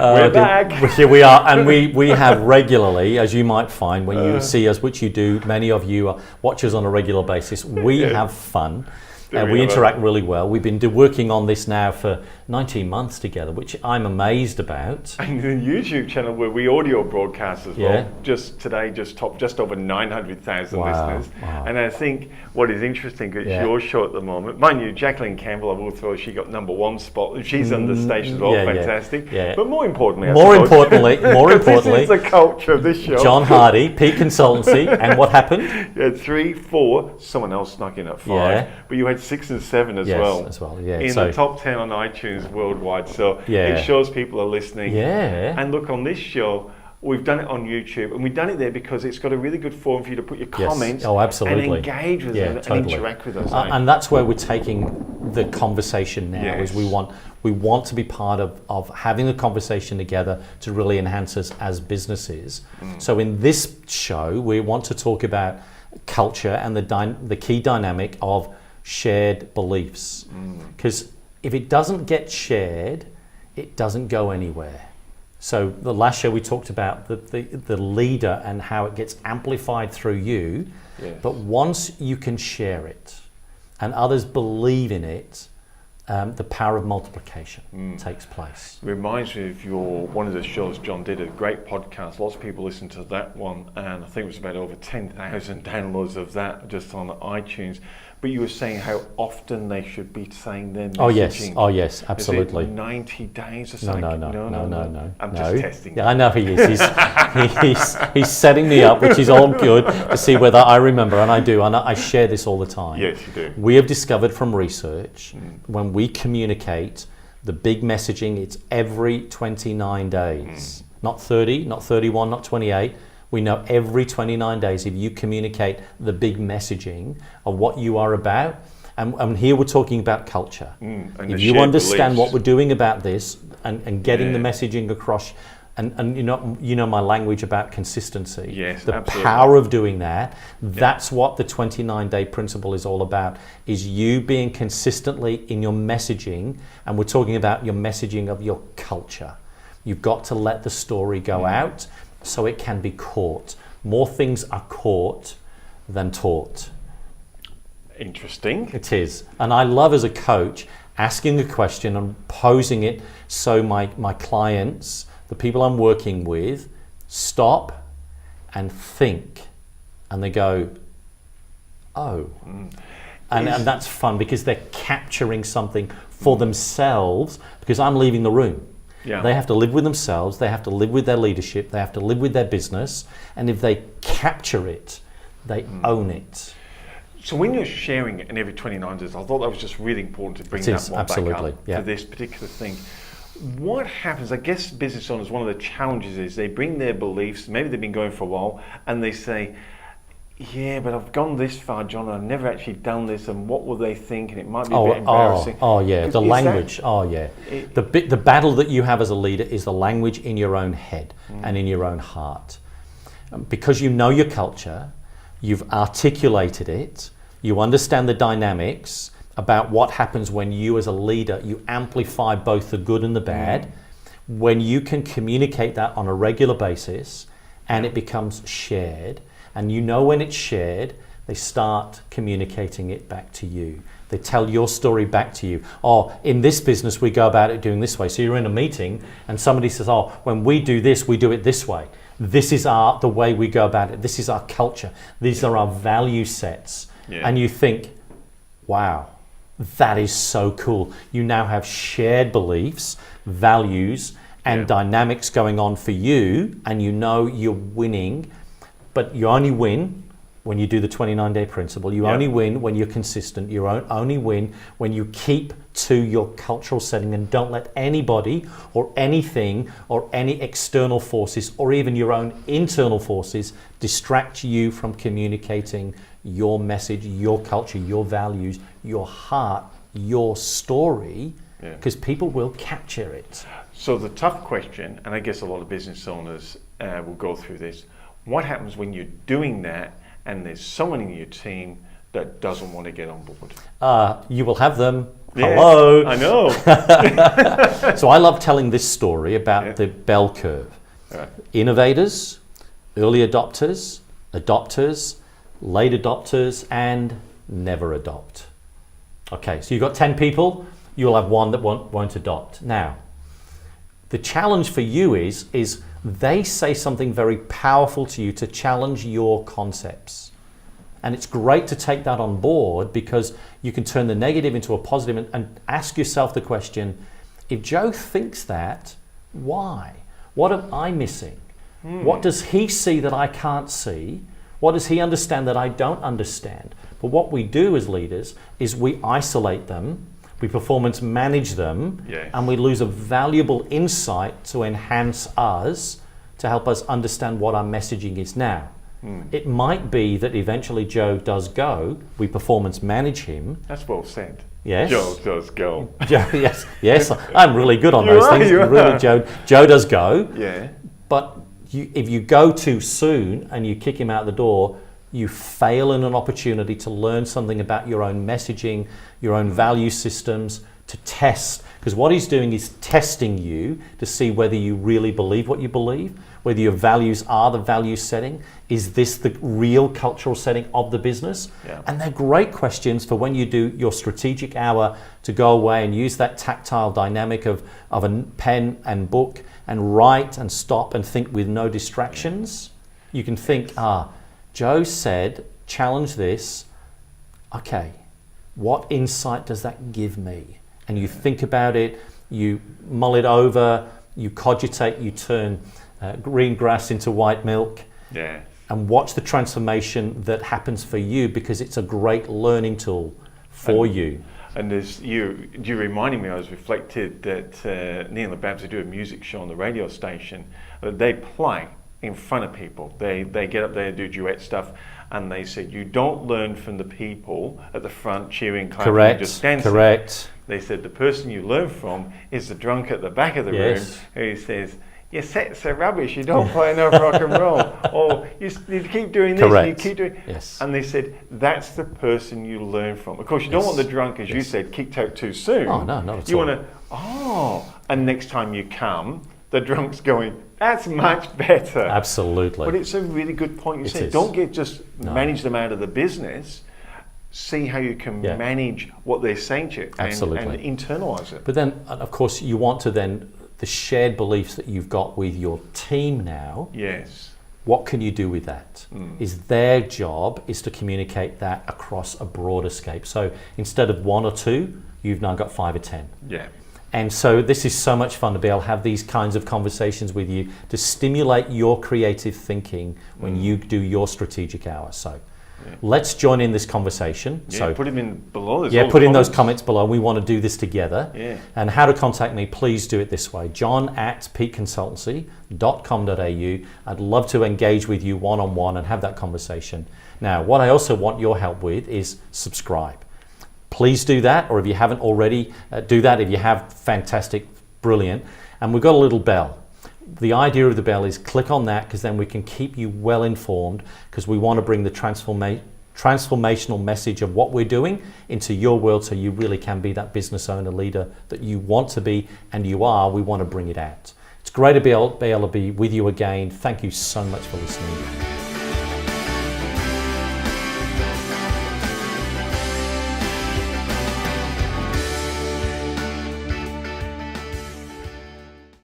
We're back. Here we are, and we have regularly, as you might find when you see us, which you do, many of you watch us on a regular basis, we have fun. And we interact really well. We've been working on this now for 19 months together, which I'm amazed about. And the YouTube channel where we audio broadcast as well, just today, just over 900,000 listeners. Wow. And I think what is interesting is your show at the moment. Mind you, Jacqueline Campbell, I will throw, she got #1 spot. She's on the station as well, fantastic. Yeah. But more importantly, more importantly, this is the culture of this show. John Hardy, Peak Consultancy, and what happened? You had 3, 4, someone else knocking at 5, but you had 6 and 7 as well. In the top 10 on iTunes worldwide. So it shows people are listening. And look, on this show, we've done it on YouTube, and we've done it there because it's got a really good forum for you to put your comments and engage with us and interact with us. And that's where we're taking the conversation now. Is we want to be part of having the conversation together to really enhance us as businesses. So in this show, we want to talk about culture and the key dynamic of shared beliefs, because if it doesn't get shared, it doesn't go anywhere. So the last show we talked about the leader and how it gets amplified through you, but once you can share it and others believe in it, the power of multiplication takes place. Reminds me of one of the shows John did, a great podcast. Lots of people listened to that one, and I think it was about over 10,000 downloads of that just on iTunes. But you were saying how often they should be saying their messaging. Oh yes, absolutely. Is it 90 days or something? No. I'm just testing. Yeah, I know he is. He's setting me up, which is all good to see whether I remember, and I do. And I share this all the time. Yes, you do. We have discovered from research when we communicate the big messaging, it's every 29 days, not 30, not 31, not 28. We know every 29 days if you communicate the big messaging of what you are about, and here we're talking about culture. If you understand what we're doing about this and getting the messaging across, and you know my language about consistency, the power of doing that, that's what the 29-day principle is all about, is you being consistently in your messaging, and we're talking about your messaging of your culture. You've got to let the story go out, so it can be caught. More things are caught than taught. Interesting. It is. And I love, as a coach, asking a question and posing it so my clients, the people I'm working with, stop and think. And they go, oh. And that's fun because they're capturing something for themselves, because I'm leaving the room. They have to live with themselves, they have to live with their leadership, they have to live with their business, and if they capture it, they own it. So when you're sharing it in every 29 days, I thought that was just really important to bring that one back up for this particular thing. What happens, I guess business owners, one of the challenges is they bring their beliefs, maybe they've been going for a while, and they say, yeah, but I've gone this far, John, and I've never actually done this, and what will they think? And it might be a bit embarrassing. The language. The battle that you have as a leader is the language in your own head and in your own heart. Because you know your culture, you've articulated it, you understand the dynamics about what happens when you as a leader, you amplify both the good and the bad. When you can communicate that on a regular basis and it becomes shared, and you know when it's shared, they start communicating it back to you. They tell your story back to you. Oh, in this business, we go about it doing this way. So you're in a meeting and somebody says, oh, when we do this, we do it this way. This is the way we go about it. This is our culture. These are our value sets. And you think, wow, that is so cool. You now have shared beliefs, values, and dynamics going on for you, and you know you're winning. But you only win when you do the 29-day principle. You only win when you're consistent. You only win when you keep to your cultural setting and don't let anybody or anything or any external forces or even your own internal forces distract you from communicating your message, your culture, your values, your heart, your story, because people will capture it. So the tough question, and I guess a lot of business owners will go through this, what happens when you're doing that and there's someone in your team that doesn't want to get on board? You will have them Hello. I know. So I love telling this story about the bell curve. Right. Innovators, early adopters, adopters, late adopters, and never adopt. Okay, so you've got 10 people, you'll have one that won't adopt. Now, the challenge for you is they say something very powerful to you to challenge your concepts. And it's great to take that on board because you can turn the negative into a positive and ask yourself the question, if Joe thinks that, why? What am I missing? What does he see that I can't see? What does he understand that I don't understand? But what we do as leaders is we isolate them, we performance manage them, and we lose a valuable insight to enhance us, to help us understand what our messaging is now. It might be that eventually Joe does go, we performance manage him. That's well said. Yes. Joe does go. Joe, yes, I'm really good on those things. Really, Joe does go. Yeah. But if you go too soon and you kick him out the door, you fail in an opportunity to learn something about your own messaging, your own value systems, to test. Because what he's doing is testing you to see whether you really believe what you believe, whether your values are the value setting. Is this the real cultural setting of the business? Yeah. And they're great questions for when you do your strategic hour to go away and use that tactile dynamic of a pen and book and write and stop and think with no distractions. You can think, Joe said, challenge this. Okay, what insight does that give me? And you think about it, you mull it over, you cogitate, you turn green grass into white milk. Yeah. And watch the transformation that happens for you, because it's a great learning tool for you. And as you reminding me, I was reflected that Neil and Babs, do a music show on the radio station. They play in front of people. They get up there, do duet stuff, and they said, you don't learn from the people at the front cheering, clapping, and just dancing. Correct. They said the person you learn from is the drunk at the back of the room who says, your sets are rubbish, you don't play enough rock and roll, or you keep doing this, and you keep doing. Yes. And they said that's the person you learn from. Of course, you don't want the drunk, as you said, kicked out too soon. Oh no, not at all. You want to, and next time you come, the drunk's going, that's much better. Absolutely. But it's a really good point you said. Don't manage them out of the business. See how you can manage what they're saying to you and internalize it. But then, of course, you want to then, the shared beliefs that you've got with your team now. Yes. What can you do with that? Is their job is to communicate that across a broader scope. So instead of 1 or 2, you've now got 5 or 10. Yeah. And so this is so much fun to be able to have these kinds of conversations with you to stimulate your creative thinking when you do your strategic hour. So let's join in this conversation. Yeah, so put them in below. Put in those comments below. We want to do this together. Yeah. And how to contact me, please do it this way. john@peakconsultancy.com.au. I'd love to engage with you one-on-one and have that conversation. Now, what I also want your help with is subscribe. Please do that, or if you haven't already, do that. If you have, fantastic, brilliant. And we've got a little bell. The idea of the bell is click on that, because then we can keep you well informed, because we want to bring the transformational message of what we're doing into your world, so you really can be that business owner leader that you want to be, and you are. We want to bring it out. It's great to be able to be with you again. Thank you so much for listening.